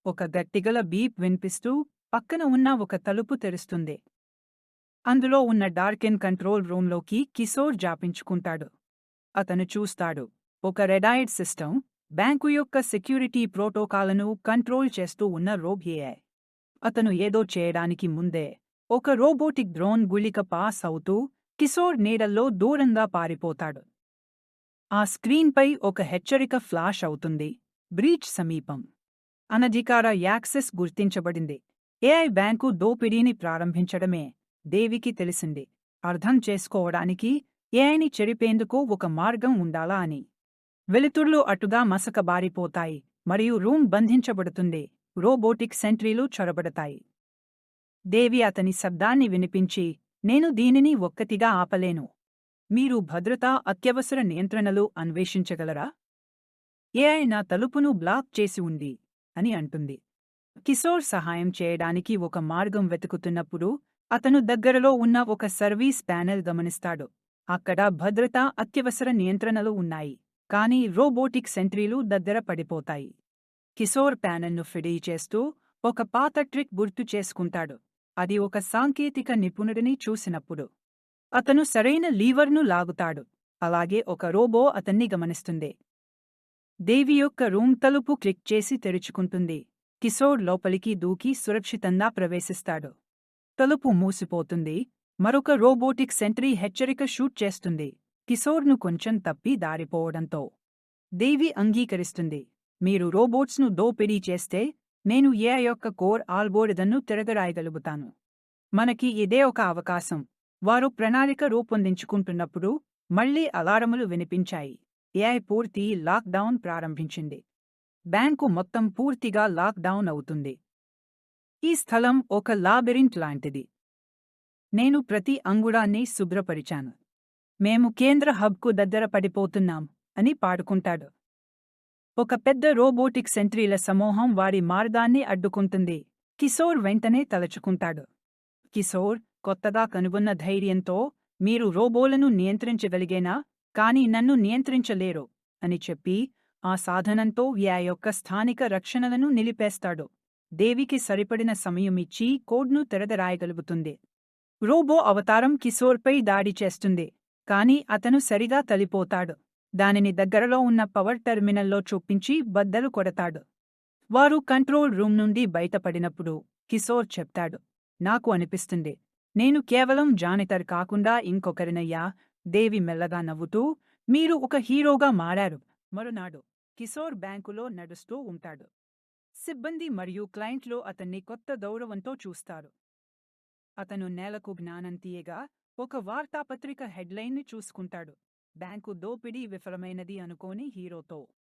ఒక గట్టిగల బీప్ వినిపిస్తూ పక్కన ఉన్న ఒక తలుపు తెరుస్తుంది. అందులో ఉన్న డార్కెన్ కంట్రోల్ రూంలోకి కిశోర్ జాపించుకుంటాడు. అతను చూస్తాడు. ఒక రెడాయిడ్ సిస్టమ్ బ్యాంకు యొక్క సెక్యూరిటీ ప్రోటోకాల్ను కంట్రోల్ చేస్తూ ఉన్న రోబోఏఐ. అతను ఏదో చేయడానికి ముందే ఒక రోబోటిక్ డ్రోన్ గుళిక పాస్ అవుతూ కిశోర్ నీడల్లో దూరంగా పారిపోతాడు. ఆ స్క్రీన్పై ఒక హెచ్చరిక ఫ్లాష్ అవుతుంది. బ్రీచ్ సమీపం. అనధికార యాక్సెస్ గుర్తించబడింది. ఏఐ బ్యాంకు దోపిడీని ప్రారంభించడమే దేవికి తెలిసింది. అర్థం చేసుకోవడానికి ఏఐని చెరిపేందుకు ఒక మార్గం ఉండాలా అని. వెలుతుర్లు అటుగా మసకబారిపోతాయి మరియు రూమ్ బంధించబడుతుంది. రోబోటిక్ సెంట్రీలు చొరబడతాయి. దేవి అతని శబ్దాన్ని వినిపించి, నేను దీనిని ఒక్కటిగా ఆపలేను. మీరు భద్రతా అత్యవసర నియంత్రణలు అన్వేషించగలరా? ఏఐ నా తలుపును బ్లాక్ చేసి ఉంది అని అంటుంది. కిశోర్ సహాయం చేయడానికి ఒక మార్గం వెతుకుతున్నప్పుడు అతను దగ్గరలో ఉన్న ఒక సర్వీస్ ప్యానెల్ గమనిస్తాడు. అక్కడ భద్రతా అత్యవసర నియంత్రణలు ఉన్నాయి, కానీ రోబోటిక్ సెంట్రీలు దగ్గర పడిపోతాయి. కిశోర్ ప్యానెల్ను ఫిడీ చేస్తూ ఒక పాత ట్రిక్ గుర్తు చేసుకుంటాడు. అది ఒక సాంకేతిక నిపుణుడిని చూసినప్పుడు అతను సరైన లీవర్ను లాగుతాడు. అలాగే ఒక రోబో అతన్ని గమనిస్తుంది. దేవి యొక్క రూమ్ తలుపు క్లిక్ చేసి తెరుచుకుంటుంది. కిశోర్ లోపలికి దూకి సురక్షితంగా ప్రవేశిస్తాడు. తలుపు మూసిపోతుంది. మరొక రోబోటిక్ సెంట్రీ హెచ్చరిక షూట్ చేస్తుంది. కిశోర్ను కొంచెం తప్పి దారిపోవడంతో దేవి అంగీకరిస్తుంది. మీరు రోబోట్స్ను దోపిడీ చేస్తే నేను ఏఐ యొక్క కోర్ ఆల్గోరిథంను తిరగరాయగలుగుతాను. మనకి ఇదే ఒక అవకాశం. వారు ప్రణాళిక రూపొందించుకుంటున్నప్పుడు మళ్లీ అలారములు వినిపించాయి. ఏఐ పూర్తి లాక్డౌన్ ప్రారంభించింది. బ్యాంకు మొత్తం పూర్తిగా లాక్డౌన్ అవుతుంది. ఈ స్థలం ఒక లాబిరింత్ లాంటిది. నేను ప్రతి అంగుళాన్ని శుభ్రపరిచాను. మేము కేంద్ర హబ్కు దగ్గర పడిపోతున్నాం అని పాడుకుంటాడు. ఒక పెద్ద రోబోటిక్ సెంట్రీల సమూహం వారి మార్గాన్ని అడ్డుకుంటుంది. కిశోర్ వెంటనే తలచుకుంటాడు. కిశోర్ కొత్తగా కనుగొన్న ధైర్యంతో, మీరు రోబోలను నియంత్రించగలిగేనా, కానీ నన్ను నియంత్రించలేరు అని చెప్పి ఆ సాధనంతో ఏఐ యొక్క స్థానిక రక్షణలను నిలిపేస్తాడు. దేవికి సరిపడిన సమయమిచ్చి కోడ్ను తెరదరాయగలుగుతుంది. రోబో అవతారం కిశోర్పై దాడి చేస్తుంది, కాని అతను సరిగా తలిపోతాడు. దానిని దగ్గరలో ఉన్న పవర్ టెర్మినల్లో చూపించి బద్దలు కొడతాడు. వారు కంట్రోల్ రూమ్ నుండి బయటపడినప్పుడు కిశోర్ చెప్తాడు, నాకు అనిపిస్తుంది నేను కేవలం జానిటర్ కాకుండా ఇంకొకరినయ్యా. దేవి మెల్లగా నవ్వుతూ, మీరు ఒక హీరోగా మారారు. మరునాడు కిశోర్ బ్యాంకులో నడుస్తూ ఉంటాడు. సిబ్బంది మరియు క్లయింట్లు అతన్ని కొత్త గౌరవంతో చూస్తారు. అతను నేలకు జ్ఞానం తీయగా ఒక వార్తాపత్రిక హెడ్లైన్ని చూసుకుంటాడు. బ్యాంకు దోపిడీ విఫలమైనది అనుకోని హీరోతో